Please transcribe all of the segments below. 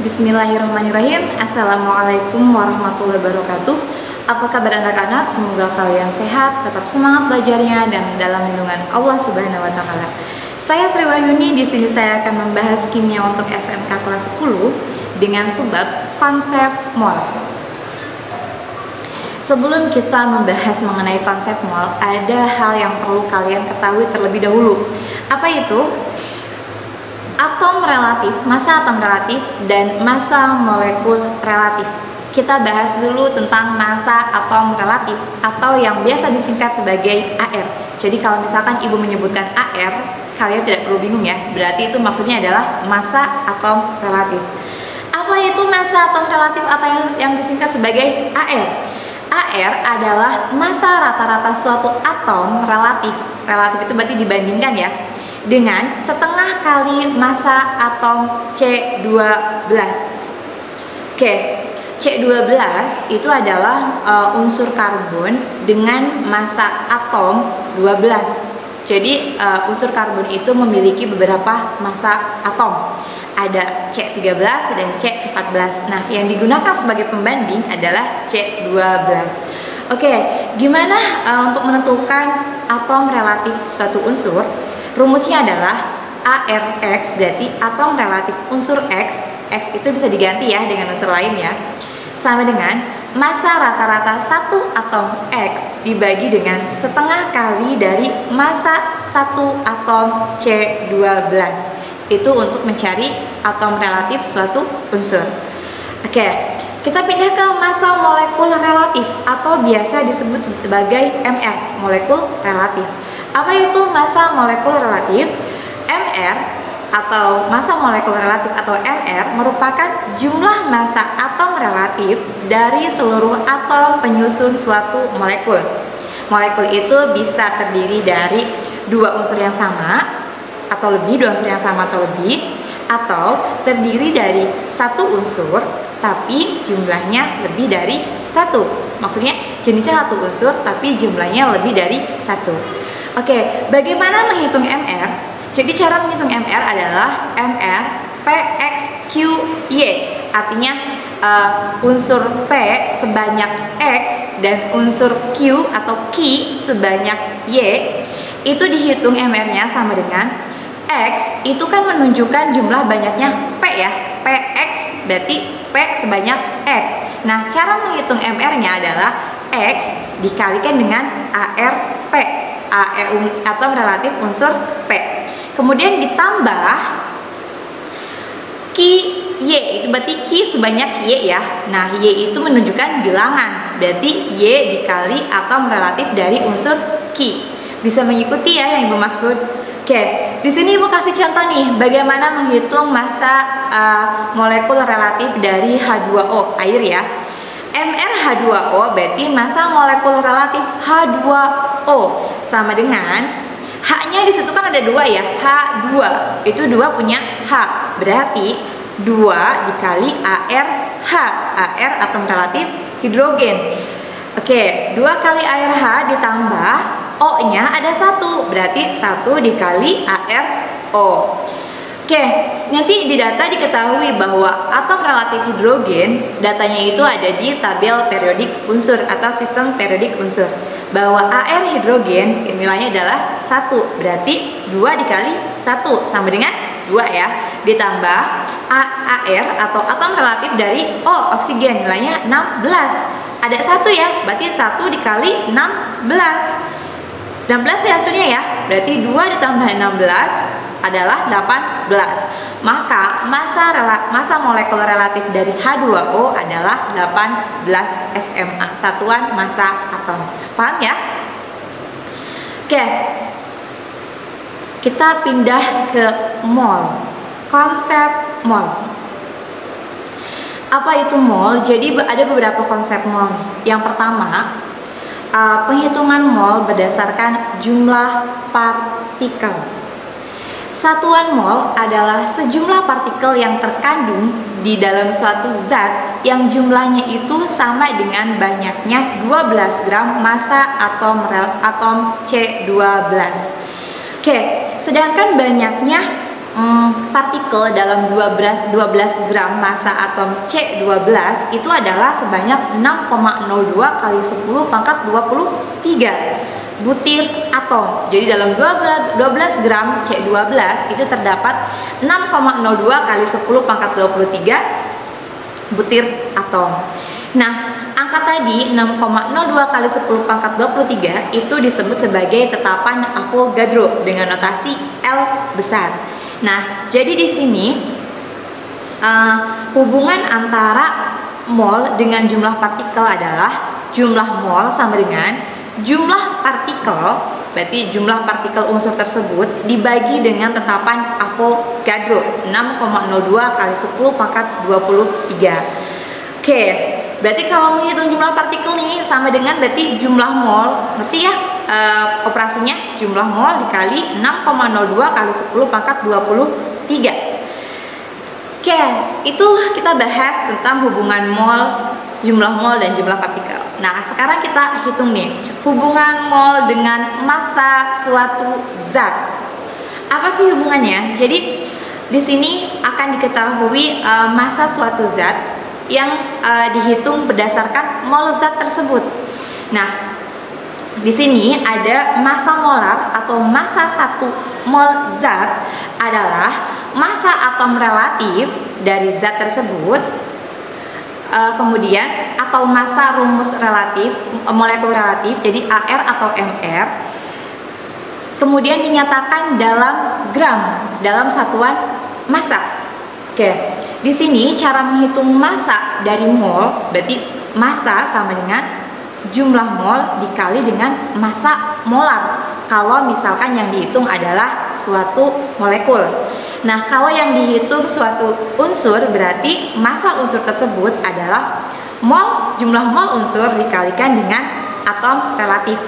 Bismillahirrahmanirrahim. Assalamualaikum warahmatullahi wabarakatuh. Apa kabar anak-anak? Semoga kalian sehat, tetap semangat belajarnya dan dalam lindungan Allah Subhanahu wa taala. Saya Sri Wahyuni. Di sini saya akan membahas kimia untuk SMK kelas 10 dengan subbab konsep mol. Sebelum kita membahas mengenai konsep mol, ada hal yang perlu kalian ketahui terlebih dahulu. Apa itu? Atom relatif, massa atom relatif, dan massa molekul relatif. Kita bahas dulu tentang massa atom relatif atau yang biasa disingkat sebagai AR. Jadi kalau misalkan ibu menyebutkan AR, kalian tidak perlu bingung ya, berarti itu maksudnya adalah massa atom relatif. Apa itu massa atom relatif atau yang disingkat sebagai AR? AR adalah massa rata-rata suatu atom relatif. Relatif itu berarti dibandingkan ya, dengan setengah kali massa atom C12. Oke, C12 itu adalah unsur karbon dengan massa atom 12. Jadi unsur karbon itu memiliki beberapa massa atom. Ada C13 dan C14. Nah, yang digunakan sebagai pembanding adalah C12. Oke, gimana untuk menentukan atom relatif suatu unsur? Rumusnya adalah ARX, berarti atom relatif unsur X. X itu bisa diganti ya dengan unsur lain ya, sama dengan massa rata-rata satu atom X dibagi dengan setengah kali dari massa satu atom C12. Itu untuk mencari atom relatif suatu unsur. Oke, kita pindah ke massa molekul relatif atau biasa disebut sebagai MR, molekul relatif. Apa itu massa molekul relatif? MR atau massa molekul relatif atau MR merupakan jumlah massa atom relatif dari seluruh atom penyusun suatu molekul. Molekul itu bisa terdiri dari dua unsur yang sama atau lebih, dua unsur yang sama atau lebih, atau terdiri dari satu unsur tapi jumlahnya lebih dari satu. Maksudnya jenisnya satu unsur tapi jumlahnya lebih dari satu. Oke, bagaimana menghitung MR? Jadi cara menghitung MR adalah MR PXQY. Artinya unsur P sebanyak X dan unsur Q atau Q sebanyak Y. Itu dihitung MR-nya sama dengan X itu kan menunjukkan jumlah banyaknya P ya. PX berarti P sebanyak X. Nah, cara menghitung MR-nya adalah X dikalikan dengan ARP. Atom relatif unsur P. Kemudian ditambah Y, itu berarti Q sebanyak Y ya. Nah, Y itu menunjukkan bilangan, berarti Y dikali atom relatif dari unsur Q. Bisa mengikuti ya yang Ibu maksud? Oke, di sini Ibu kasih contoh nih, bagaimana menghitung massa molekul relatif dari H2O, air ya. MrH2O berarti massa molekul relatif H2O sama dengan H-nya di situ kan ada dua ya, H2 itu dua punya H, berarti 2 dikali ARH, AR atom relatif hidrogen. Oke, 2 kali ARH ditambah O-nya ada 1, berarti 1 dikali ARO. Oke, nanti di data diketahui bahwa atom relatif hidrogen datanya itu ada di tabel periodik unsur atau sistem periodik unsur. Bahwa AR hidrogen nilainya adalah 1, berarti 2 dikali 1 sama dengan 2 ya. Ditambah AR atau atom relatif dari O oksigen nilainya 16. Ada 1 ya, berarti 1 dikali 16. 16 ya hasilnya ya, berarti 2 ditambah 16 adalah 18. Maka massa molekul relatif dari H2O adalah 18 SMA, satuan massa atom. Paham ya? Oke. Kita pindah ke mol. Konsep mol. Apa itu mol? Jadi ada beberapa konsep mol. Yang pertama, penghitungan mol berdasarkan jumlah partikel. Satuan mol adalah sejumlah partikel yang terkandung di dalam suatu zat yang jumlahnya itu sama dengan banyaknya 12 gram massa atom C12. Oke, sedangkan banyaknya partikel dalam 12 gram massa atom C12 itu adalah sebanyak 6,02 kali 10 pangkat 23 butir atom. Jadi dalam 12 gram C12 itu terdapat 6,02 kali 10 pangkat 23 butir atom. Nah, angka tadi 6,02 kali 10 pangkat 23 itu disebut sebagai tetapan Avogadro dengan notasi L besar. Nah, jadi di sini hubungan antara mol dengan jumlah partikel adalah jumlah mol sama dengan jumlah partikel, berarti jumlah partikel unsur tersebut dibagi dengan tetapan Avogadro 6,02 kali 10 pangkat 23. Oke, berarti kalau menghitung jumlah partikel nih sama dengan berarti jumlah mol, ngerti ya? Operasinya jumlah mol dikali 6,02 kali 10 pangkat 23. Oke, itu kita bahas tentang hubungan mol, jumlah mol dan jumlah partikel. Nah, sekarang kita hitung nih hubungan mol dengan massa suatu zat. Apa sih hubungannya? Jadi di sini akan diketahui massa suatu zat yang dihitung berdasarkan mol zat tersebut. Nah, di sini ada massa molar atau massa 1 mol zat adalah massa atom relatif dari zat tersebut, kemudian atau massa rumus relatif, molekul relatif, jadi AR atau MR, kemudian dinyatakan dalam gram, dalam satuan massa. Oke, di sini cara menghitung massa dari mol, berarti massa sama dengan jumlah mol dikali dengan massa molar kalau misalkan yang dihitung adalah suatu molekul. Nah, kalau yang dihitung suatu unsur berarti massa unsur tersebut adalah mol, jumlah mol unsur dikalikan dengan atom relatif.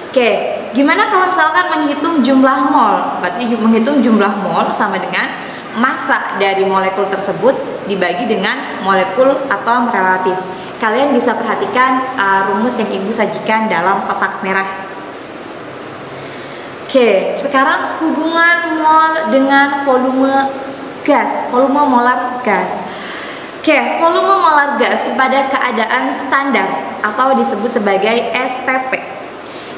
Oke, gimana kalau misalkan menghitung jumlah mol? Berarti menghitung jumlah mol sama dengan massa dari molekul tersebut dibagi dengan molekul atom relatif. Kalian bisa perhatikan rumus yang ibu sajikan dalam kotak merah. Oke, sekarang hubungan mol dengan volume gas, volume molar gas. Oke, volume molar gas pada keadaan standar atau disebut sebagai STP.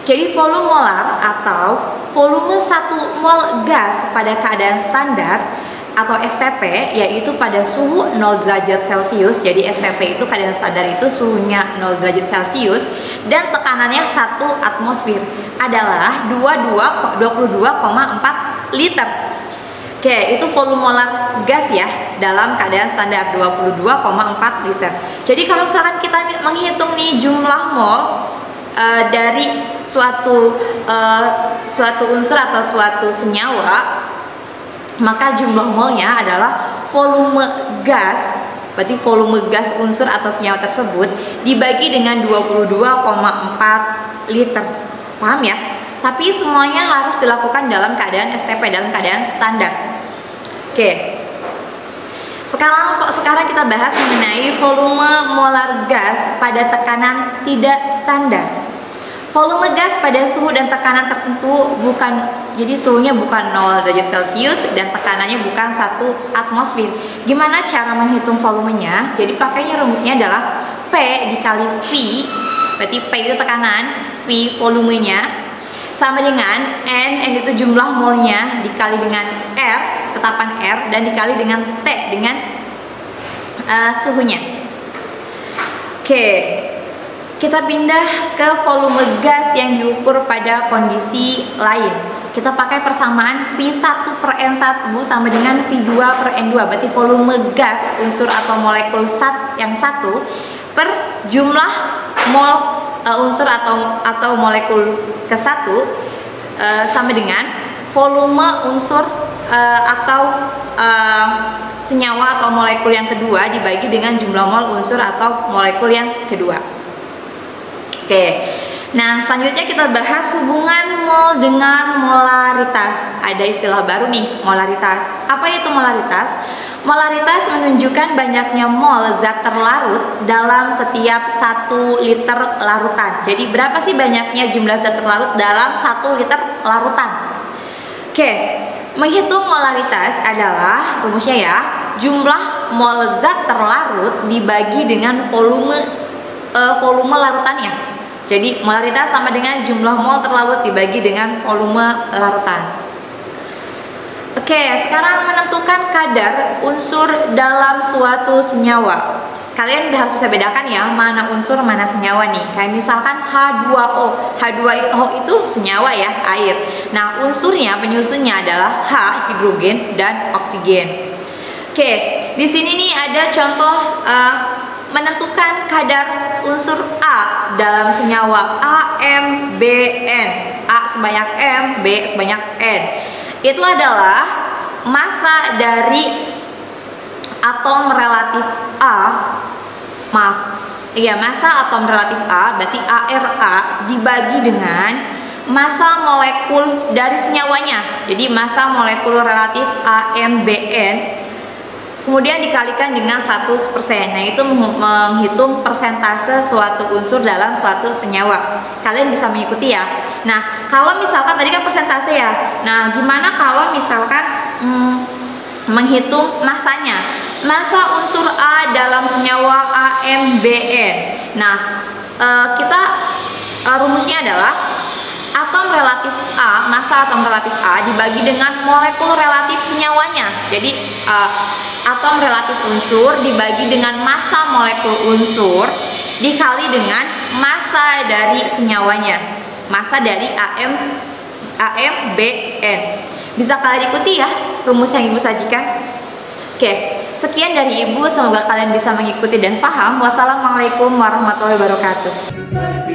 Jadi volume molar atau volume 1 mol gas pada keadaan standar atau STP yaitu pada suhu 0 derajat Celcius. Jadi STP itu keadaan standar itu suhunya 0 derajat Celcius dan tekanannya 1 atmosfer adalah 22,4 liter. Oke, itu volume molar gas ya dalam keadaan standar 22,4 liter. Jadi kalau misalkan kita menghitung nih jumlah mol dari suatu unsur atau suatu senyawa, maka jumlah molnya adalah volume gas, berarti volume gas unsur atau senyawa tersebut dibagi dengan 22,4 liter. Paham ya? Tapi semuanya harus dilakukan dalam keadaan STP, dalam keadaan standar. Oke. Sekarang kita bahas mengenai volume molar gas pada tekanan tidak standar. Volume gas pada suhu dan tekanan tertentu jadi suhunya bukan 0 derajat Celcius dan tekanannya bukan 1 atmosfer. Gimana cara menghitung volumenya? Jadi pakainya rumusnya adalah P dikali V, berarti P itu tekanan, V volumenya, sama dengan N itu jumlah molnya dikali dengan R, tetapan R, dan dikali dengan T dengan suhunya. Oke. Kita pindah ke volume gas yang diukur pada kondisi lain. Kita pakai persamaan V1 per N1 sama dengan V2 per N2. Berarti volume gas unsur atau molekul yang satu per jumlah mol unsur atau molekul ke satu sama dengan volume unsur atau senyawa atau molekul yang kedua dibagi dengan jumlah mol unsur atau molekul yang kedua. Oke, nah selanjutnya kita bahas hubungan mol dengan molaritas. Ada istilah baru nih, molaritas. Apa itu molaritas? Molaritas menunjukkan banyaknya mol zat terlarut dalam setiap 1 liter larutan. Jadi berapa sih banyaknya jumlah zat terlarut dalam 1 liter larutan? Oke, Menghitung molaritas adalah rumusnya ya, jumlah mol zat terlarut dibagi dengan volume larutannya. Jadi molaritas sama dengan jumlah mol terlarut dibagi dengan volume larutan. Oke, sekarang menentukan kadar unsur dalam suatu senyawa. Kalian harus bisa bedakan ya, mana unsur, mana senyawa nih. Kayak misalkan H2O. H2O itu senyawa ya, air. Nah, unsurnya, penyusunnya adalah H, hidrogen, dan oksigen. Oke, di sini nih ada contoh menentukan kadar unsur A dalam senyawa AMBN. A sebanyak M, B sebanyak N. Itu adalah massa dari atom relatif A, massa atom relatif A, berarti ARA dibagi dengan massa molekul dari senyawanya. Jadi massa molekul relatif AMBN kemudian dikalikan dengan 100%. Nah, itu menghitung persentase suatu unsur dalam suatu senyawa. Kalian bisa mengikuti ya. Nah, kalau misalkan tadi kan persentase ya. Nah, gimana kalau misalkan menghitung massanya? Massa unsur A dalam senyawa AMBN. Nah, rumusnya adalah atom relatif A, massa atom relatif A dibagi dengan molekul relatif senyawanya. Jadi atom relatif unsur dibagi dengan massa molekul unsur dikali dengan massa dari senyawanya, massa dari AMBN. Bisa kalian ikuti ya rumus yang Ibu sajikan? Oke, sekian dari Ibu, semoga kalian bisa mengikuti dan paham. Wassalamualaikum warahmatullahi wabarakatuh.